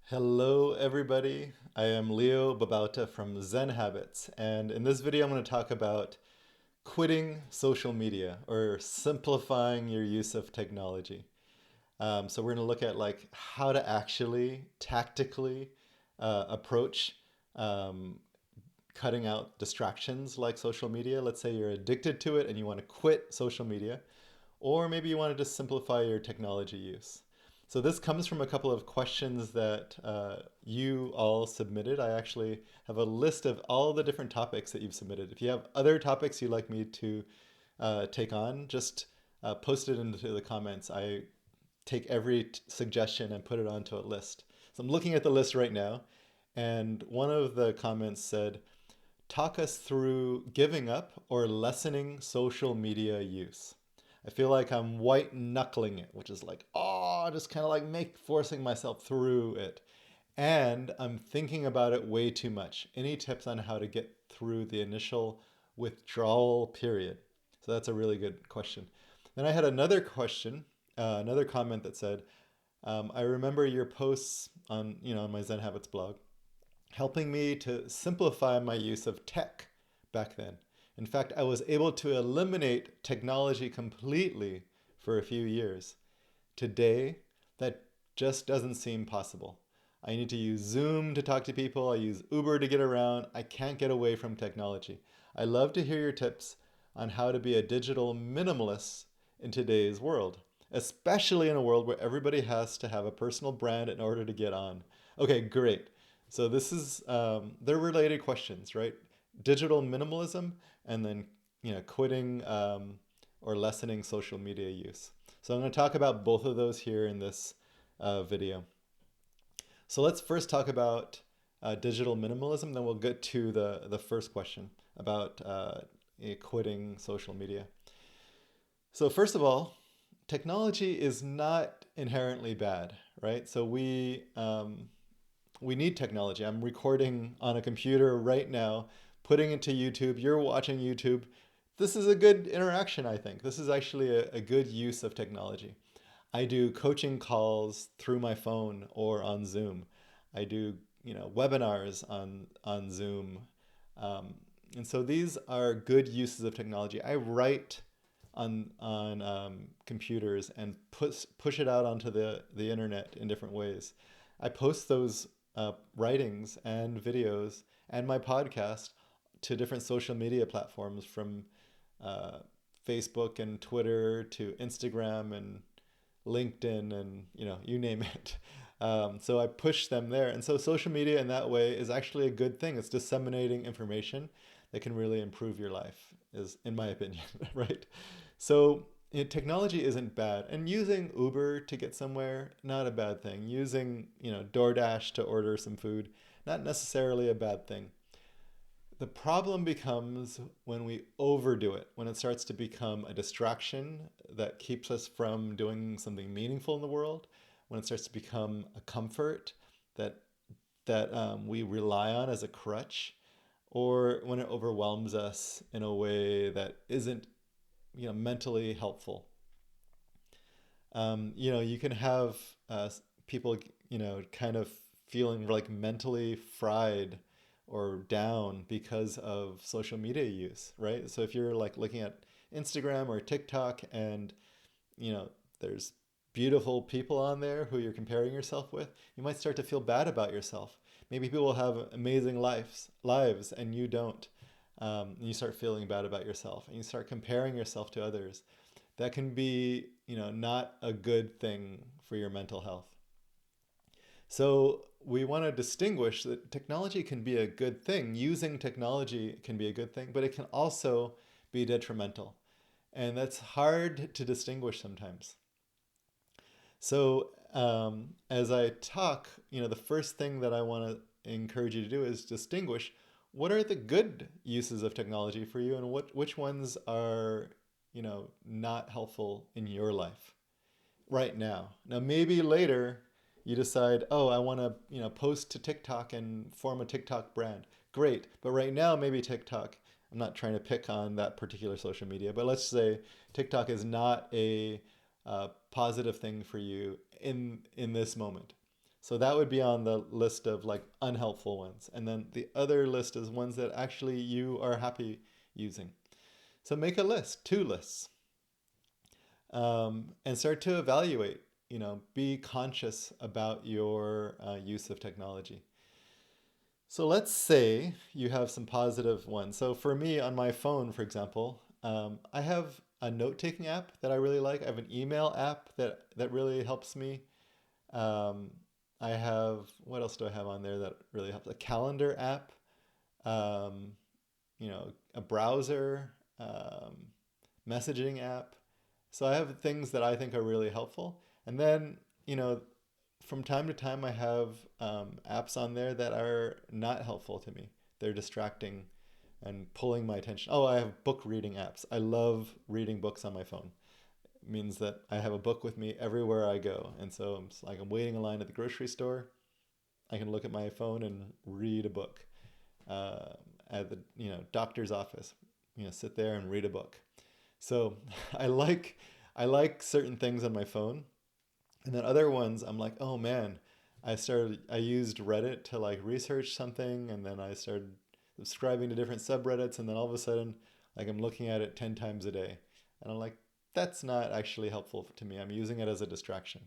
Hello, everybody. I am Leo Babauta from Zen Habits, and in this video, I'm going to talk about quitting social media or simplifying your use of technology. So we're going to look at like how to actually tactically approach um, cutting out distractions like social media. Let's say you're addicted to it and you want to quit social media, or maybe you want to just simplify your technology use. So this comes from a couple of questions that you all submitted. I actually have a list of all the different topics that you've submitted. If you have other topics you'd like me to take on, just post it into the comments. I take every suggestion and put it onto a list. So I'm looking at the list right now, and one of the comments said, talk us through giving up or lessening social media use. I feel like I'm white knuckling it, which is like, oh, just kind of like forcing myself through it. And I'm thinking about it way too much. Any tips on how to get through the initial withdrawal period? So that's a really good question. Then I had another question, another comment that said, I remember your posts on, on my Zen Habits blog helping me to simplify my use of tech back then. In fact, I was able to eliminate technology completely for a few years. Today, that just doesn't seem possible. I need to use Zoom to talk to people. I use Uber to get around. I can't get away from technology. I love to hear your tips on how to be a digital minimalist in today's world, especially in a world where everybody has to have a personal brand in order to get on. Okay, great. So this is they're related questions, right? Digital minimalism and then quitting or lessening social media use. So I'm going to talk about both of those here in this video. So let's first talk about digital minimalism, then we'll get to the first question about quitting social media. So first of all, technology is not inherently bad, right? So we need technology. I'm recording on a computer right now, putting it to YouTube. You're watching YouTube. This is a good interaction, I think. This is actually a good use of technology. I do coaching calls through my phone or on Zoom. I do, webinars on Zoom. Um, and so these are good uses of technology. I write on computers and push it out onto the internet in different ways. I post those writings and videos and my podcast to different social media platforms from uh, Facebook and Twitter to Instagram and LinkedIn and you name it. So I push them there, and so social media in that way is actually a good thing. It's disseminating information that can really improve your life, is in my opinion, right? So technology isn't bad, and using Uber to get somewhere, not a bad thing. Using DoorDash to order some food, not necessarily a bad thing. The problem becomes when we overdo it, when it starts to become a distraction that keeps us from doing something meaningful in the world, when it starts to become a comfort that we rely on as a crutch, or when it overwhelms us in a way that isn't mentally helpful. You can have people, kind of feeling like mentally fried or down because of social media use, right? So if you're like looking at Instagram or TikTok and, there's beautiful people on there who you're comparing yourself with, you might start to feel bad about yourself. Maybe people have amazing lives and you don't. And you start feeling bad about yourself and you start comparing yourself to others. That can be, not a good thing for your mental health. So we want to distinguish that technology can be a good thing. Using technology can be a good thing, but it can also be detrimental. And that's hard to distinguish sometimes. So as I talk, the first thing that I want to encourage you to do is distinguish what are the good uses of technology for you and which ones are, not helpful in your life right now. Now, maybe later you decide, oh, I want to, post to TikTok and form a TikTok brand. Great. But right now, maybe TikTok, I'm not trying to pick on that particular social media, but let's say TikTok is not a positive thing for you in this moment. So that would be on the list of like unhelpful ones. And then the other list is ones that actually you are happy using. So make a list, two lists, and start to evaluate, be conscious about your use of technology. So let's say you have some positive ones. So for me on my phone, for example, I have a note-taking app that I really like. I have an email app that really helps me. Um, I have, what else do I have on there that really helps? A calendar app, um, a browser, messaging app. So I have things that I think are really helpful. And then, you know, from time to time, I have apps on there that are not helpful to me. They're distracting and pulling my attention. Oh, I have book reading apps. I love reading books on my phone. It means that I have a book with me everywhere I go. And so I'm just like I'm waiting in line at the grocery store. I can look at my phone and read a book. Uh, at the doctor's office, sit there and read a book. So I like I like certain things on my phone, and then other ones I'm like, oh man, I used Reddit to like research something, and then I started subscribing to different subreddits, and then all of a sudden, like I'm looking at it 10 times a day, and I'm like, that's not actually helpful to me. I'm using it as a distraction.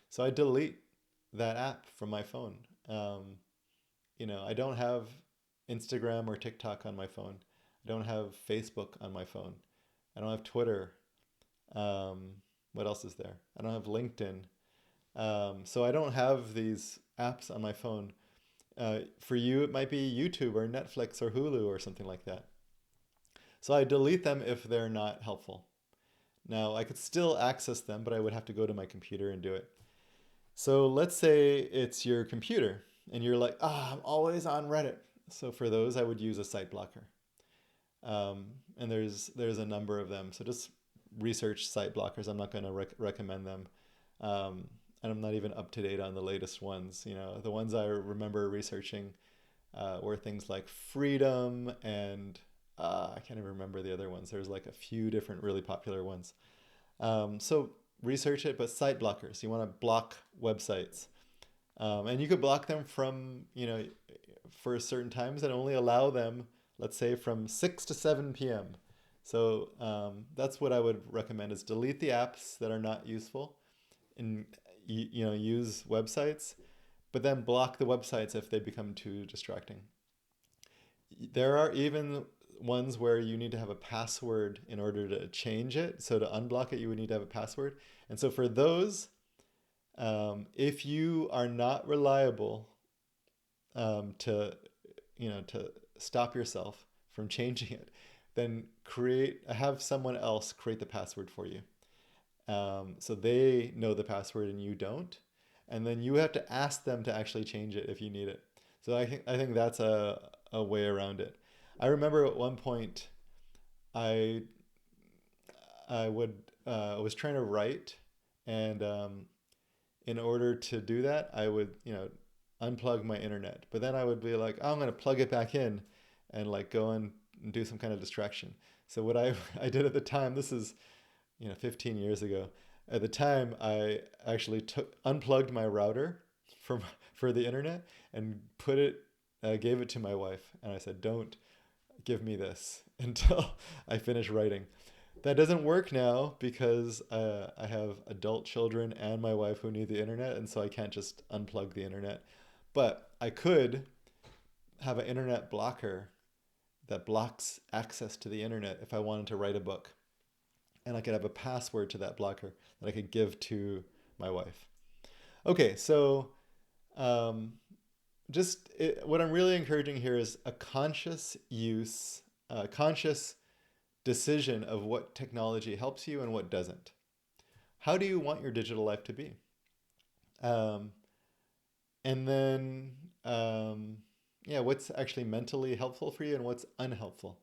So I delete that app from my phone. I don't have Instagram or TikTok on my phone. I don't have Facebook on my phone. I don't have Twitter. Um, what else is there? I don't have LinkedIn. So I don't have these apps on my phone. For you, it might be YouTube or Netflix or Hulu or something like that. So I delete them if they're not helpful. Now, I could still access them, but I would have to go to my computer and do it. So let's say it's your computer and you're like, I'm always on Reddit. So for those, I would use a site blocker. And there's a number of them. So just research site blockers. I'm not going to recommend them. And I'm not even up to date on the latest ones. The ones I remember researching were things like Freedom and I can't even remember the other ones. There's like a few different really popular ones. So research it, but site blockers. You want to block websites. And you could block them from, for certain times and only allow them, let's say, from 6 to 7 p.m. So that's what I would recommend is delete the apps that are not useful and, use websites, but then block the websites if they become too distracting. There are even ones where you need to have a password in order to change it. So to unblock it, you would need to have a password. And so for those, if you are not reliable to stop yourself from changing it, then have someone else create the password for you. So they know the password and you don't, and then you have to ask them to actually change it if you need it. So I think that's a way around it. I remember at one point I was trying to write, and in order to do that, I would unplug my internet. But then I would be like, oh, I'm going to plug it back in and like go and do some kind of distraction. So what I did at the time, this is 15 years ago. At the time, I actually unplugged my router from for the internet and gave it to my wife, and I said, "Don't give me this until I finish writing." That doesn't work now because I have adult children and my wife who need the internet, and so I can't just unplug the internet. But I could have an internet blocker that blocks access to the internet if I wanted to write a book. And I could have a password to that blocker that I could give to my wife. Okay, so what I'm really encouraging here is a conscious use, a conscious decision of what technology helps you and what doesn't. How do you want your digital life to be? Um, and then, what's actually mentally helpful for you and what's unhelpful?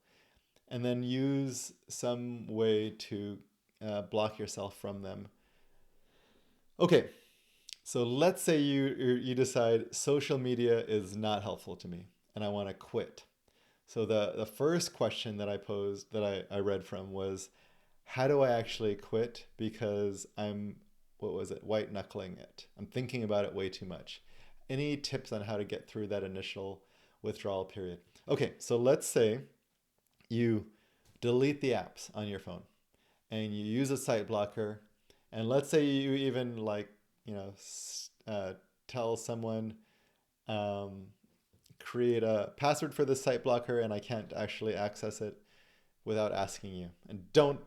And then use some way to block yourself from them. Okay, so let's say you decide social media is not helpful to me and I want to quit. So the first question that I posed that I read from was, how do I actually quit? Because I'm, what was it, white knuckling it. I'm thinking about it way too much. Any tips on how to get through that initial withdrawal period? Okay, so let's say you delete the apps on your phone and you use a site blocker, and let's say you even tell someone, um, create a password for this site blocker and I can't actually access it without asking you, and don't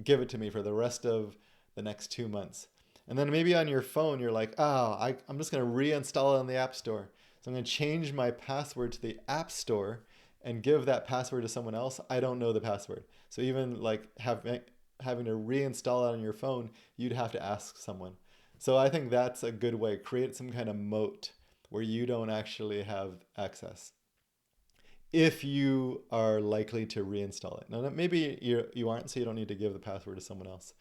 give it to me for the rest of the next 2 months. And then maybe on your phone you're like, I'm just going to reinstall it on the App Store, so I'm going to change my password to the App Store and give that password to someone else. I don't know the password, so even like having to reinstall it on your phone, you'd have to ask someone. So I think that's a good way. Create some kind of moat where you don't actually have access if you are likely to reinstall it. Now, maybe you aren't, so you don't need to give the password to someone else.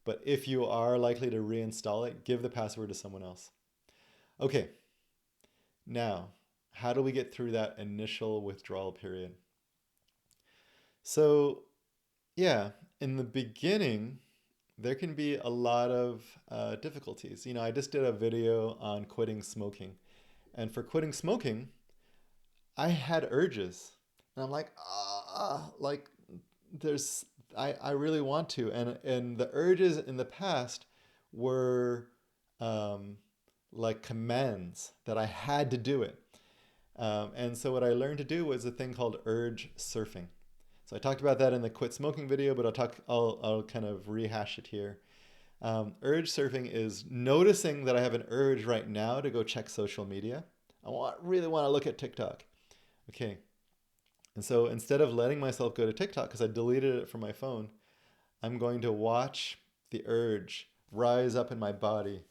But if you are likely to reinstall it, give the password to someone else. Okay, now, how do we get through that initial withdrawal period? So, yeah, in the beginning, there can be a lot of difficulties. I just did a video on quitting smoking. And for quitting smoking, I had urges. And I'm like, like there's, I really want to. And the urges in the past were um, like commands that I had to do it. And so what I learned to do was a thing called urge surfing. So I talked about that in the quit smoking video, but I'll kind of rehash it here. Urge surfing is noticing that I have an urge right now to go check social media. Really want to look at TikTok. Okay. And so instead of letting myself go to TikTok, because I deleted it from my phone, I'm going to watch the urge rise up in my body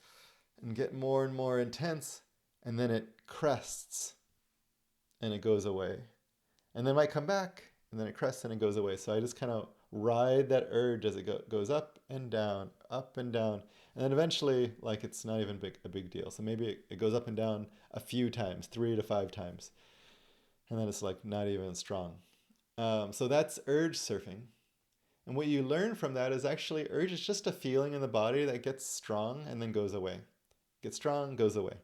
and get more and more intense. And then it crests and it goes away. And then it might come back and then it crests and it goes away. So I just kind of ride that urge as it goes up and down, up and down. And then eventually, like, it's not even a big deal. So maybe it goes up and down a few times, 3 to 5 times. And then it's like not even strong. So that's urge surfing. And what you learn from that is actually urge is just a feeling in the body that gets strong and then goes away. Gets strong, goes away.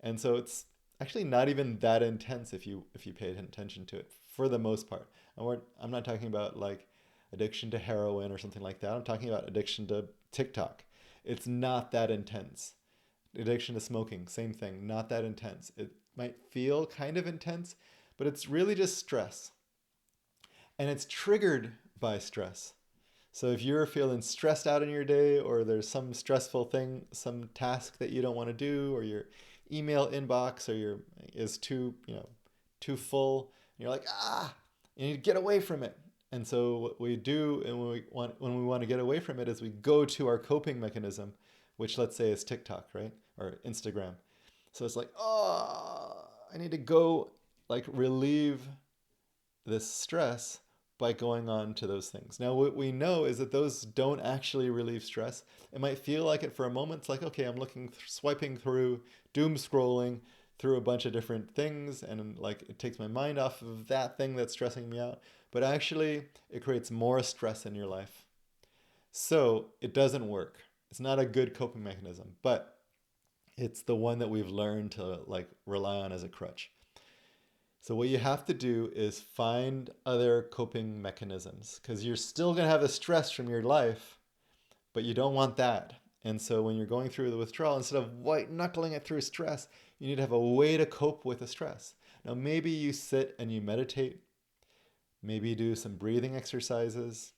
And so it's actually not even that intense if you pay attention to it, for the most part. And I'm not talking about like addiction to heroin or something like that. I'm talking about addiction to TikTok. It's not that intense. Addiction to smoking, same thing, not that intense. It might feel kind of intense, but it's really just stress. And it's triggered by stress. So if you're feeling stressed out in your day, or there's some stressful thing, some task that you don't want to do, or your email inbox is too full, and you're like, you need to get away from it. And so what we do, and when we want to get away from it, is we go to our coping mechanism, which let's say is TikTok, right? Or Instagram. So it's like, I need to go like relieve this stress by going on to those things. Now, what we know is that those don't actually relieve stress. It might feel like it for a moment. It's like, okay, I'm swiping through, doom scrolling through a bunch of different things, and like it takes my mind off of that thing that's stressing me out. But actually, it creates more stress in your life. So it doesn't work. It's not a good coping mechanism, but it's the one that we've learned to like rely on as a crutch. So what you have to do is find other coping mechanisms, because you're still going to have the stress from your life, but you don't want that. And so when you're going through the withdrawal, instead of white knuckling it through stress, you need to have a way to cope with the stress. Now, maybe you sit and you meditate. Maybe you do some breathing exercises.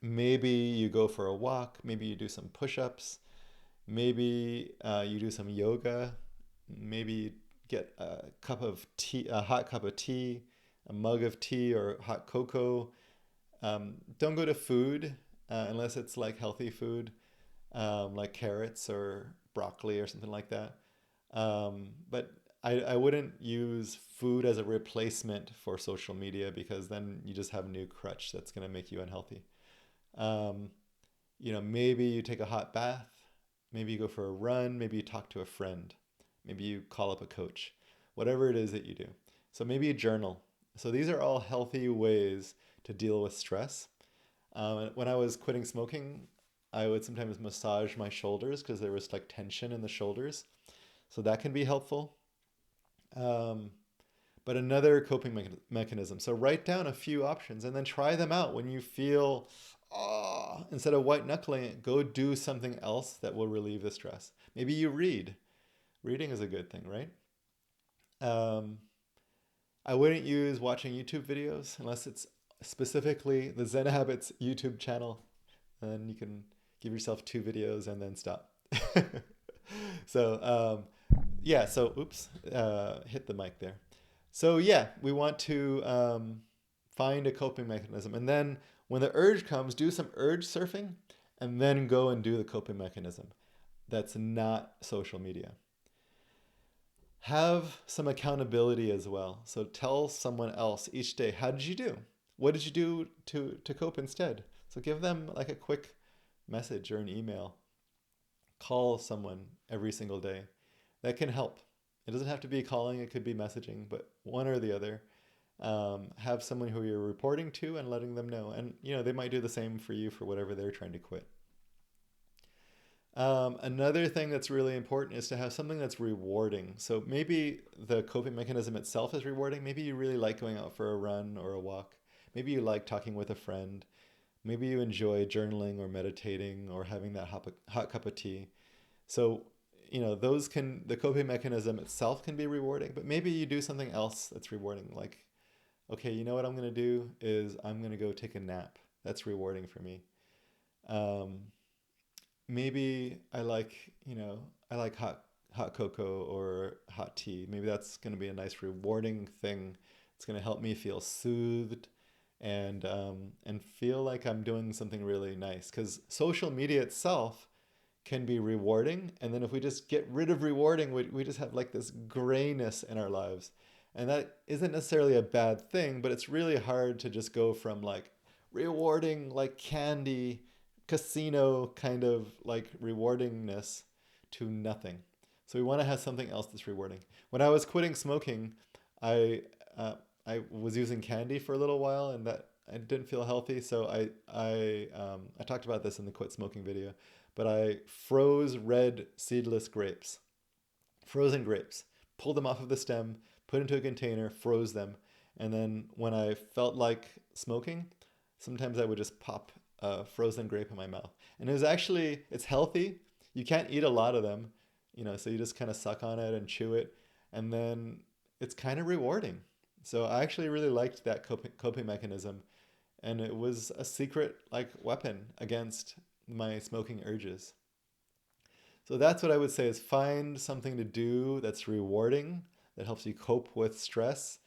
Maybe you go for a walk. Maybe you do some push-ups. Maybe you do some yoga. Maybe you get a cup of tea, a hot cup of tea, a mug of tea or hot cocoa. Don't go to food unless it's like healthy food, like carrots or broccoli or something like that. But I wouldn't use food as a replacement for social media, because then you just have a new crutch that's going to make you unhealthy. Um, maybe you take a hot bath. Maybe you go for a run. Maybe you talk to a friend. Maybe you call up a coach. Whatever it is that you do. So maybe you journal. So these are all healthy ways to deal with stress. When I was quitting smoking, I would sometimes massage my shoulders because there was like tension in the shoulders. So that can be helpful. Um, but another coping mechanism. So write down a few options and then try them out. When you feel, oh, instead of white knuckling it, go do something else that will relieve the stress. Maybe you read. Reading is a good thing, right? Um, I wouldn't use watching YouTube videos unless it's specifically the Zen Habits YouTube channel. And you can give yourself 2 videos and then stop. So yeah, so oops, hit the mic there. So yeah, we want to find a coping mechanism. And then when the urge comes, do some urge surfing and then go and do the coping mechanism. That's not social media. Have some accountability as well. So tell someone else each day, how did you do? What did you do to cope instead? So give them like a quick message or an email. Call someone every single day. That can help. It doesn't have to be calling, it could be messaging, but one or the other. Have someone who you're reporting to and letting them know. And they might do the same for you for whatever they're trying to quit. Another thing that's really important is to have something that's rewarding. So maybe the coping mechanism itself is rewarding. Maybe you really like going out for a run or a walk. Maybe you like talking with a friend. Maybe you enjoy journaling or meditating or having that hot cup of tea. So, the coping mechanism itself can be rewarding, but maybe you do something else that's rewarding. Like, okay, you know what I'm going to do is I'm going to go take a nap. That's rewarding for me. Um, Maybe I like hot cocoa or hot tea. Maybe that's going to be a nice rewarding thing. It's going to help me feel soothed and feel like I'm doing something really nice. Because social media itself can be rewarding, and then if we just get rid of rewarding, we just have like this grayness in our lives, and that isn't necessarily a bad thing, but it's really hard to just go from like rewarding like candy casino kind of like rewardingness to nothing. So we want to have something else that's rewarding. When I was quitting smoking, I uh, I was using candy for a little while, and that I didn't feel healthy. So I talked about this in the quit smoking video, but I froze red seedless grapes, frozen grapes, pulled them off of the stem, put into a container, froze them, and then when I felt like smoking, sometimes I would just pop a frozen grape in my mouth. And it's healthy. You can't eat a lot of them, so you just kind of suck on it and chew it. And then it's kind of rewarding. So I actually really liked that coping mechanism. And it was a secret like weapon against my smoking urges. So that's what I would say is find something to do that's rewarding, that helps you cope with stress,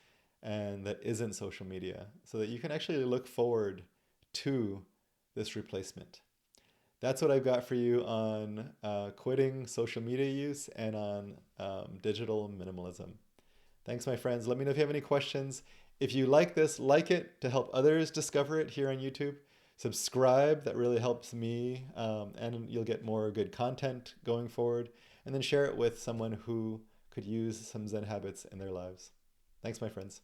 and that isn't social media, so that you can actually look forward to this replacement. That's what I've got for you on quitting social media use and on digital minimalism. Thanks, my friends. Let me know if you have any questions. If you like this, like it to help others discover it here on YouTube. Subscribe, that really helps me, and you'll get more good content going forward. And then share it with someone who could use some Zen habits in their lives. Thanks, my friends.